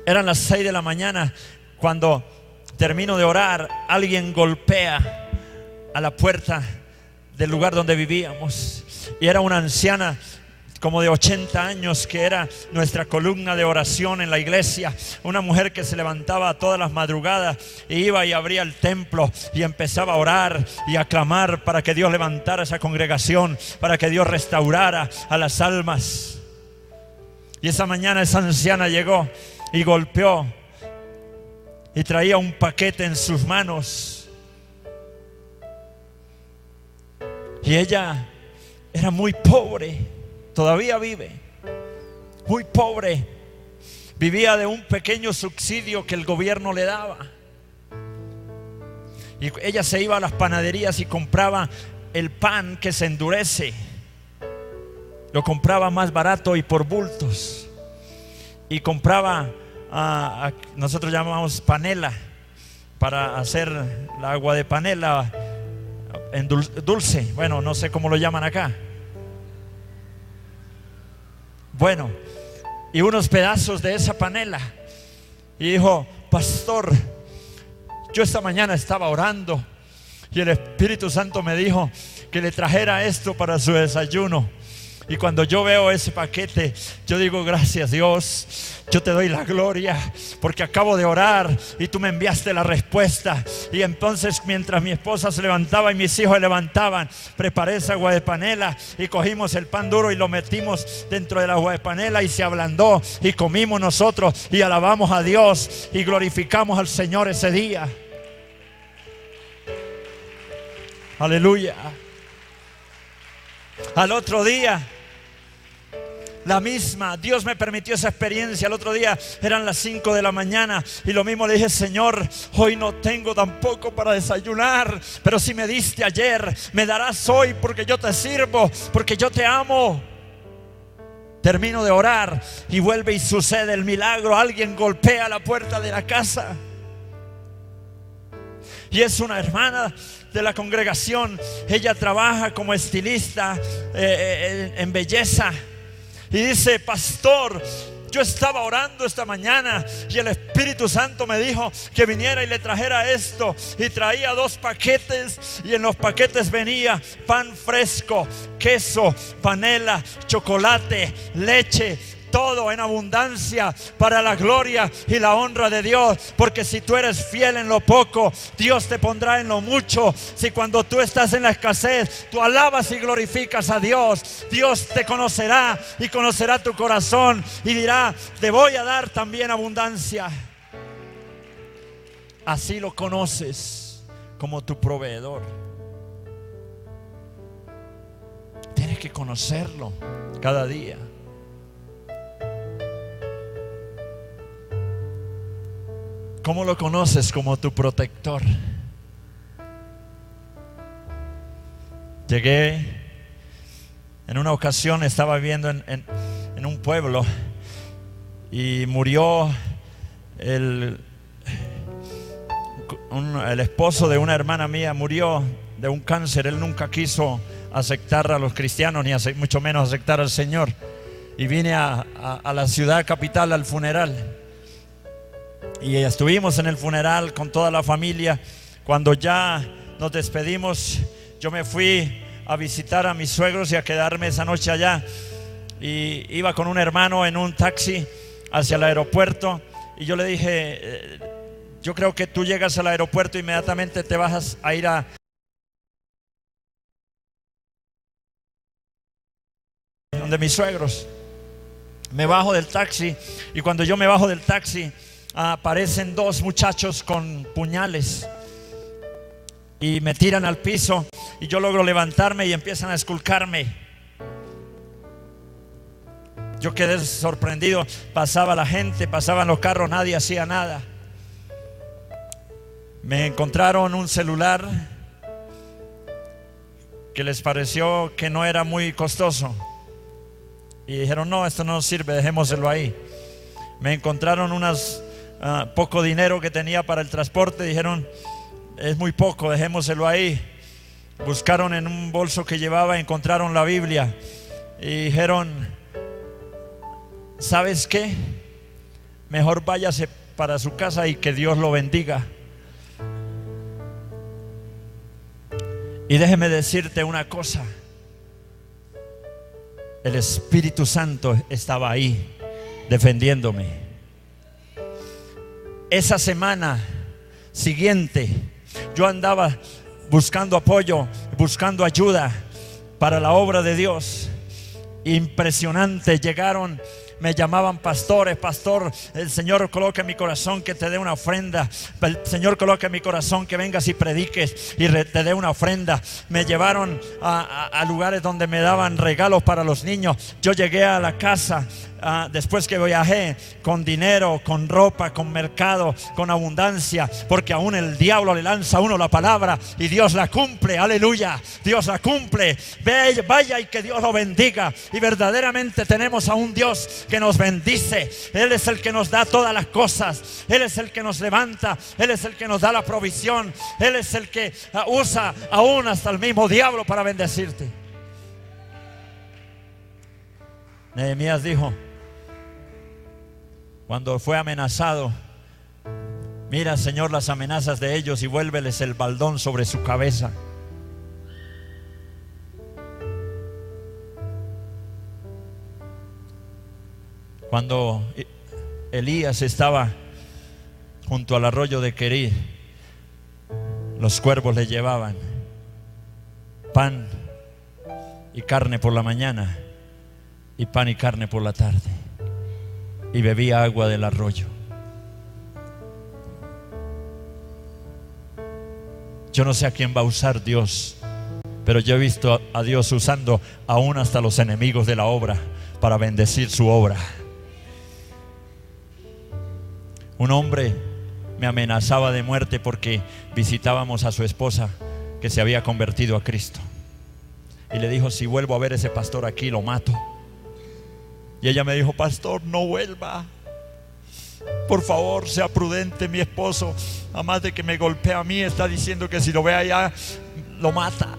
Eran las 6 de la mañana cuando termino de orar. Alguien golpea a la puerta del lugar donde vivíamos, y era una anciana como de 80 años, que era nuestra columna de oración en la iglesia. Una mujer que se levantaba todas las madrugadas e iba y abría el templo y empezaba a orar y a clamar para que Dios levantara esa congregación, para que Dios restaurara a las almas. Y esa mañana esa anciana llegó y golpeó y traía un paquete en sus manos. Y ella era muy pobre, todavía vive, muy pobre. Vivía de un pequeño subsidio que el gobierno le daba. Y ella se iba a las panaderías y compraba el pan que se endurece. Lo compraba más barato y por bultos. Y compraba, nosotros llamamos panela, para hacer la agua de panela en dulce. Bueno, no sé cómo lo llaman acá. Bueno, y unos pedazos de esa panela. Y dijo: pastor, yo esta mañana estaba orando y el Espíritu Santo me dijo que le trajera esto para su desayuno. Y cuando yo veo ese paquete, yo digo: gracias Dios, yo te doy la gloria, porque acabo de orar y tú me enviaste la respuesta. Y entonces, mientras mi esposa se levantaba y mis hijos se levantaban, preparé esa agua de panela y cogimos el pan duro y lo metimos dentro del agua de panela y se ablandó y comimos nosotros y alabamos a Dios y glorificamos al Señor ese día. Aleluya. Al otro día, la misma, Dios me permitió esa experiencia. Al otro día eran las 5 de la mañana y lo mismo le dije: Señor, hoy no tengo tampoco para desayunar, pero si me diste ayer, me darás hoy, porque yo te sirvo, porque yo te amo. Termino de orar y vuelve y sucede el milagro. Alguien golpea la puerta de la casa y es una hermana de la congregación. Ella trabaja como estilista en belleza. Y dice: pastor, yo estaba orando esta mañana y el Espíritu Santo me dijo que viniera y le trajera esto. Y traía 2 paquetes y en los paquetes venía pan fresco, queso, panela, chocolate, leche, todo en abundancia para la gloria y la honra de Dios. Porque si tú eres fiel en lo poco, Dios te pondrá en lo mucho. Si cuando tú estás en la escasez, tú alabas y glorificas a Dios, Dios te conocerá y conocerá tu corazón y dirá: te voy a dar también abundancia. Así lo conoces como tu proveedor. Tienes que conocerlo cada día. ¿Cómo lo conoces? Como tu protector. Llegué en una ocasión, estaba viviendo en un pueblo y murió el esposo de una hermana mía. Murió de un cáncer. Él nunca quiso aceptar a los cristianos, ni mucho menos aceptar al Señor. Y vine a la ciudad capital al funeral. Y estuvimos en el funeral con toda la familia. Cuando ya nos despedimos, yo me fui a visitar a mis suegros y a quedarme esa noche allá. Y iba con un hermano en un taxi hacia el aeropuerto. Y yo le dije: yo creo que tú llegas al aeropuerto e inmediatamente te vas a ir a donde mis suegros. Me bajo del taxi y cuando yo me bajo del taxi, aparecen 2 muchachos con puñales y me tiran al piso y yo logro levantarme y empiezan a esculcarme. Yo quedé sorprendido. Pasaba la gente, pasaban los carros, nadie hacía nada. Me encontraron un celular que les pareció que no era muy costoso y dijeron: no, esto no nos sirve, dejémoselo ahí. Me encontraron poco dinero que tenía para el transporte, dijeron: es muy poco, dejémoselo ahí. Buscaron en un bolso que llevaba, encontraron la Biblia y dijeron: ¿sabes qué? Mejor váyase para su casa y que Dios lo bendiga. Y déjeme decirte una cosa: el Espíritu Santo estaba ahí defendiéndome. Esa semana siguiente yo andaba buscando apoyo, buscando ayuda para la obra de Dios. Impresionante. Llegaron, me llamaban pastores: pastor, el Señor coloca en mi corazón que te dé una ofrenda. El Señor coloca en mi corazón que vengas y prediques y te dé una ofrenda. Me llevaron a lugares donde me daban regalos para los niños. Yo llegué a la casa después que viajé con dinero, con ropa, con mercado, con abundancia, porque aún el diablo le lanza a uno la palabra y Dios la cumple. Aleluya, Dios la cumple. Vaya y que Dios lo bendiga. Y verdaderamente tenemos a un Dios que nos bendice. Él es el que nos da todas las cosas. Él es el que nos levanta. Él es el que nos da la provisión. Él es el que usa aún hasta el mismo diablo para bendecirte. Nehemías dijo, cuando fue amenazado: mira, Señor, las amenazas de ellos y vuélveles el baldón sobre su cabeza. Cuando Elías estaba junto al arroyo de Querí, los cuervos le llevaban pan y carne por la mañana y pan y carne por la tarde, y bebía agua del arroyo. Yo no sé a quién va a usar Dios, pero yo he visto a Dios usando aún hasta los enemigos de la obra para bendecir su obra. Un hombre me amenazaba de muerte porque visitábamos a su esposa que se había convertido a Cristo, y le dijo: si vuelvo a ver a ese pastor aquí, lo mato. Y ella me dijo: pastor, no vuelva, por favor, sea prudente. Mi esposo, además de que me golpea a mí, está diciendo que si lo ve allá, lo mata.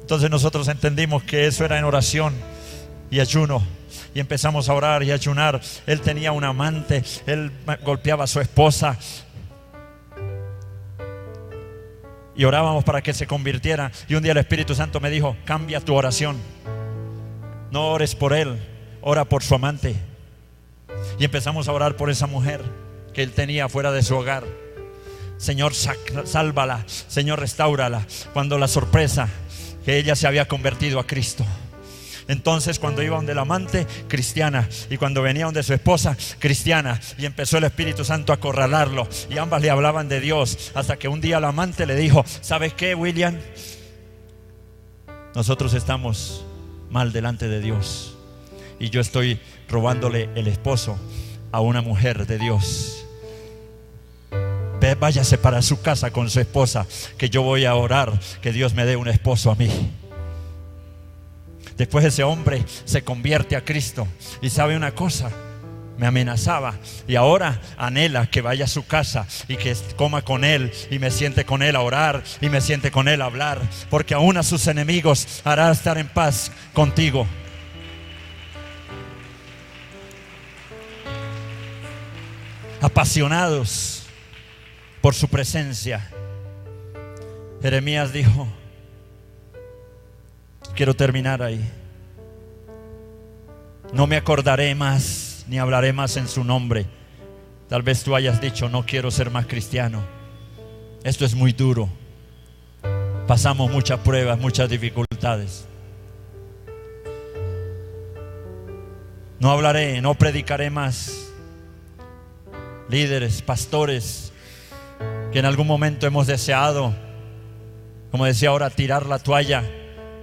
Entonces nosotros entendimos que eso era en oración y ayuno, y empezamos a orar y a ayunar. Él tenía un amante, él golpeaba a su esposa, y orábamos para que se convirtiera. Y un día el Espíritu Santo me dijo: cambia tu oración, no ores por él, ora por su amante. Y empezamos a orar por esa mujer que él tenía fuera de su hogar. Señor, sálvala, Señor, restáurala. Cuando la sorpresa, que ella se había convertido a Cristo. Entonces cuando iba donde el amante, cristiana, y cuando venía donde su esposa, cristiana, y empezó el Espíritu Santo a acorralarlo, y ambas le hablaban de Dios, hasta que un día el amante le dijo: ¿sabes qué, William? Nosotros estamos mal delante de Dios, y yo estoy robándole el esposo a una mujer de Dios. Váyase para su casa con su esposa, que yo voy a orar que Dios me dé un esposo a mí. Después ese hombre se convierte a Cristo, y sabe una cosa: me amenazaba, y ahora anhela que vaya a su casa y que coma con él y me siente con él a orar y me siente con él a hablar, porque aún a sus enemigos hará estar en paz contigo. Apasionados por su presencia. Jeremías dijo, quiero terminar ahí: no me acordaré más ni hablaré más en su nombre. Tal vez tú hayas dicho: no quiero ser más cristiano, esto es muy duro, pasamos muchas pruebas, muchas dificultades. No hablaré, no predicaré más. Líderes, pastores, que en algún momento hemos deseado, como decía ahora, tirar la toalla,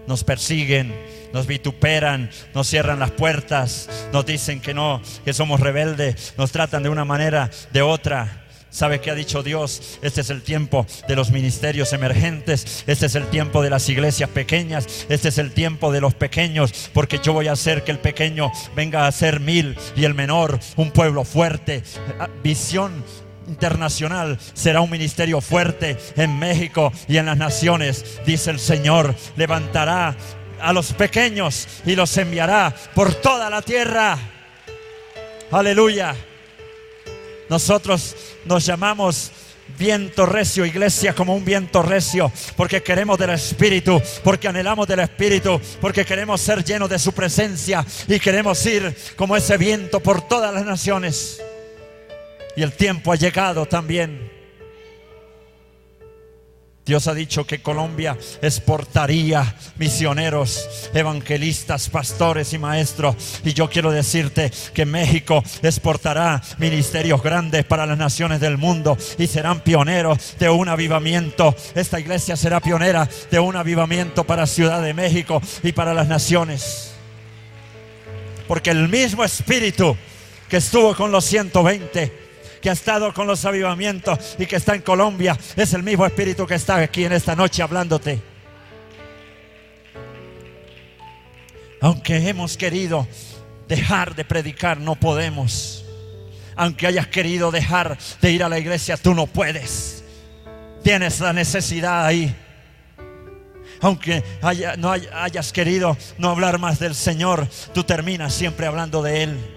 nos persiguen, Nos vituperan, nos cierran las puertas, nos dicen que no, que somos rebeldes, nos tratan de una manera, de otra. ¿Sabe qué ha dicho Dios? Este es el tiempo de los ministerios emergentes. Este es el tiempo de las iglesias pequeñas. Este es el tiempo de los pequeños, porque yo voy a hacer que el pequeño venga a ser 1000 y el menor un pueblo fuerte. Visión Internacional será un ministerio fuerte en México y en las naciones, dice el Señor. Levantará a los pequeños y los enviará por toda la tierra. Aleluya. Nosotros nos llamamos viento recio, iglesia, como un viento recio, porque queremos del Espíritu, porque anhelamos del Espíritu, porque queremos ser llenos de su presencia y queremos ir como ese viento por todas las naciones. Y el tiempo ha llegado también. Dios ha dicho que Colombia exportaría misioneros, evangelistas, pastores y maestros. Y yo quiero decirte que México exportará ministerios grandes para las naciones del mundo y serán pioneros de un avivamiento. Esta iglesia será pionera de un avivamiento para Ciudad de México y para las naciones. Porque el mismo Espíritu que estuvo con los 120, que ha estado con los avivamientos y que está en Colombia, es el mismo Espíritu que está aquí en esta noche hablándote. Aunque hemos querido dejar de predicar, no podemos. Aunque hayas querido dejar de ir a la iglesia, tú no puedes. Tienes la necesidad ahí. Aunque no hayas querido no hablar más del Señor, tú terminas siempre hablando de Él.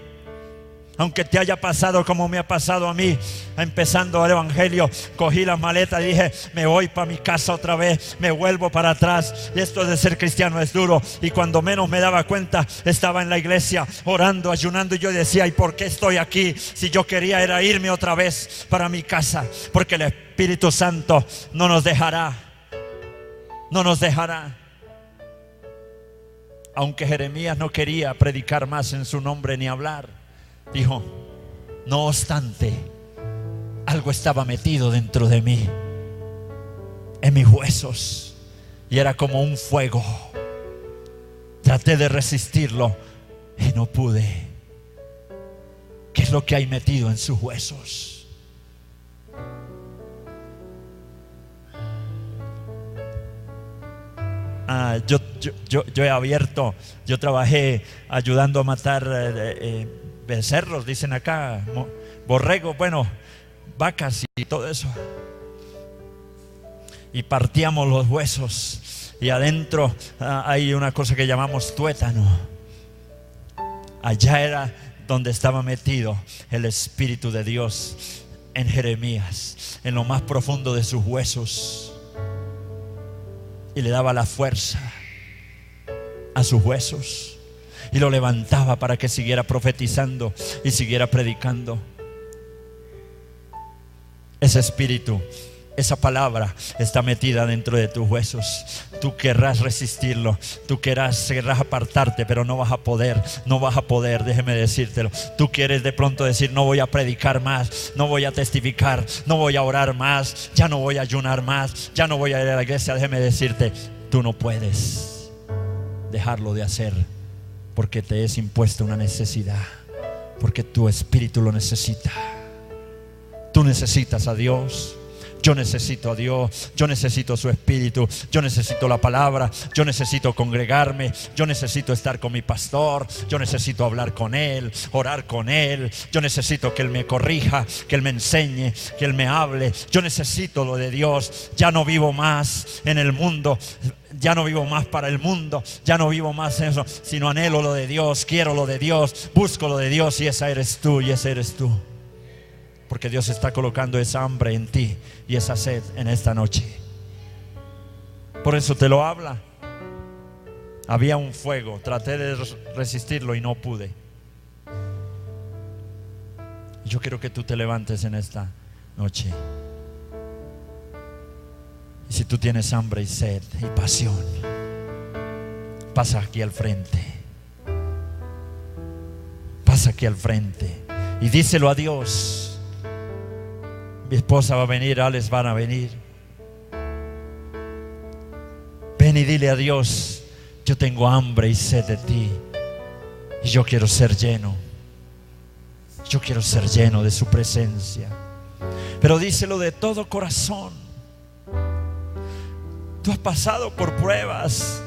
Aunque te haya pasado como me ha pasado a mí, empezando el evangelio, cogí las maletas y dije, me voy para mi casa otra vez, me vuelvo para atrás. Y esto de ser cristiano es duro. Y cuando menos me daba cuenta, estaba en la iglesia orando, ayunando, y yo decía, ¿y por qué estoy aquí? Si yo quería era irme otra vez para mi casa. Porque el Espíritu Santo no nos dejará. No nos dejará. Aunque Jeremías no quería predicar más en su nombre ni hablar, dijo, no obstante, algo estaba metido dentro de mí, en mis huesos, y era como un fuego. Traté de resistirlo y no pude. ¿Qué es lo que hay metido en sus huesos? Yo he abierto, yo trabajé ayudando a matar becerros, dicen acá, borregos, bueno, vacas y todo eso. Y partíamos los huesos y adentro hay una cosa que llamamos tuétano. Allá era donde estaba metido el Espíritu de Dios en Jeremías, en lo más profundo de sus huesos, y le daba la fuerza a sus huesos y lo levantaba para que siguiera profetizando y siguiera predicando. Ese espíritu, esa palabra está metida dentro de tus huesos. Tú querrás resistirlo, tú querrás apartarte, pero no vas a poder, no vas a poder, déjeme decírtelo. Tú quieres de pronto decir, no voy a predicar más, no voy a testificar, no voy a orar más, ya no voy a ayunar más, ya no voy a ir a la iglesia. Déjeme decirte, tú no puedes dejarlo de hacer, porque te es impuesta una necesidad, porque tu espíritu lo necesita. Tú necesitas a Dios. Yo necesito a Dios, yo necesito su Espíritu, yo necesito la palabra, yo necesito congregarme, yo necesito estar con mi pastor, yo necesito hablar con Él, orar con Él, yo necesito que Él me corrija, que Él me enseñe, que Él me hable. Yo necesito lo de Dios. Ya no vivo más en el mundo, ya no vivo más para el mundo, ya no vivo más en eso, sino anhelo lo de Dios, quiero lo de Dios, busco lo de Dios, y esa eres tú, y ese eres tú. Porque Dios está colocando esa hambre en ti y esa sed en esta noche. Por eso te lo habla. Había un fuego, traté de resistirlo y no pude. Yo quiero que tú te levantes en esta noche. Y si tú tienes hambre y sed y pasión, pasa aquí al frente. Pasa aquí al frente y díselo a Dios. Mi esposa va a venir, Alex van a venir. Ven y dile a Dios, yo tengo hambre y sed de ti, y yo quiero ser lleno. Yo quiero ser lleno de su presencia. Pero díselo de todo corazón. Tú has pasado por pruebas,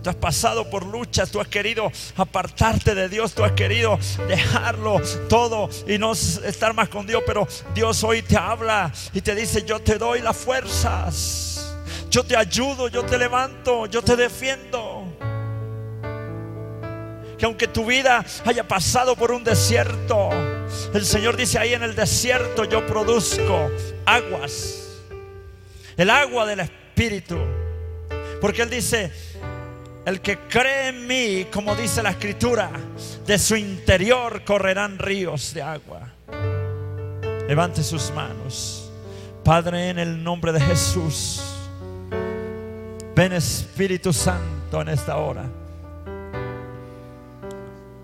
tú has pasado por luchas, tú has querido apartarte de Dios, tú has querido dejarlo todo y no estar más con Dios. Pero Dios hoy te habla y te dice: yo te doy las fuerzas, yo te ayudo, yo te levanto, yo te defiendo. Que aunque tu vida haya pasado por un desierto, el Señor dice: ahí en el desierto yo produzco aguas, el agua del Espíritu. Porque Él dice: el que cree en mí, como dice la Escritura, de su interior correrán ríos de agua. Levante sus manos. Padre, en el nombre de Jesús, ven Espíritu Santo en esta hora.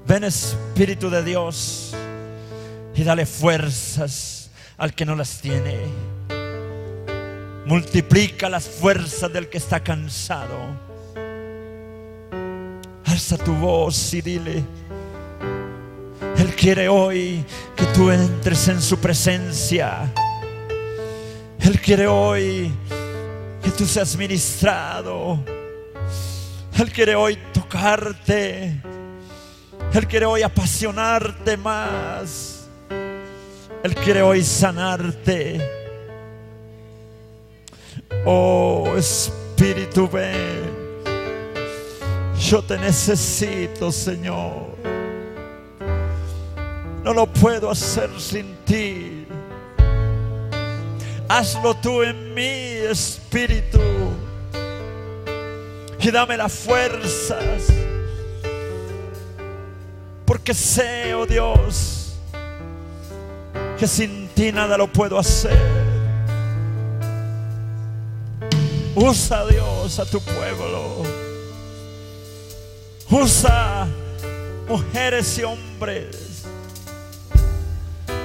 Ven Espíritu de Dios y dale fuerzas al que no las tiene. Multiplica las fuerzas del que está cansado. Alza tu voz y dile: Él quiere hoy que tú entres en su presencia. Él quiere hoy que tú seas ministrado. Él quiere hoy tocarte. Él quiere hoy apasionarte más. Él quiere hoy sanarte. Oh Espíritu, ven. Yo te necesito, Señor. No lo puedo hacer sin ti. Hazlo tú en mí, Espíritu, y dame las fuerzas. Porque sé, oh Dios, que sin ti nada lo puedo hacer. Usa, Dios, a tu pueblo. Usa mujeres y hombres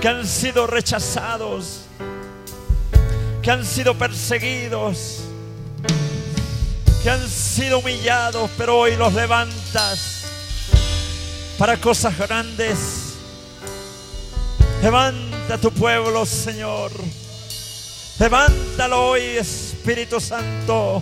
que han sido rechazados, que han sido perseguidos, que han sido humillados, pero hoy los levantas para cosas grandes. Levanta a tu pueblo, Señor. Levántalo hoy, Espíritu Santo.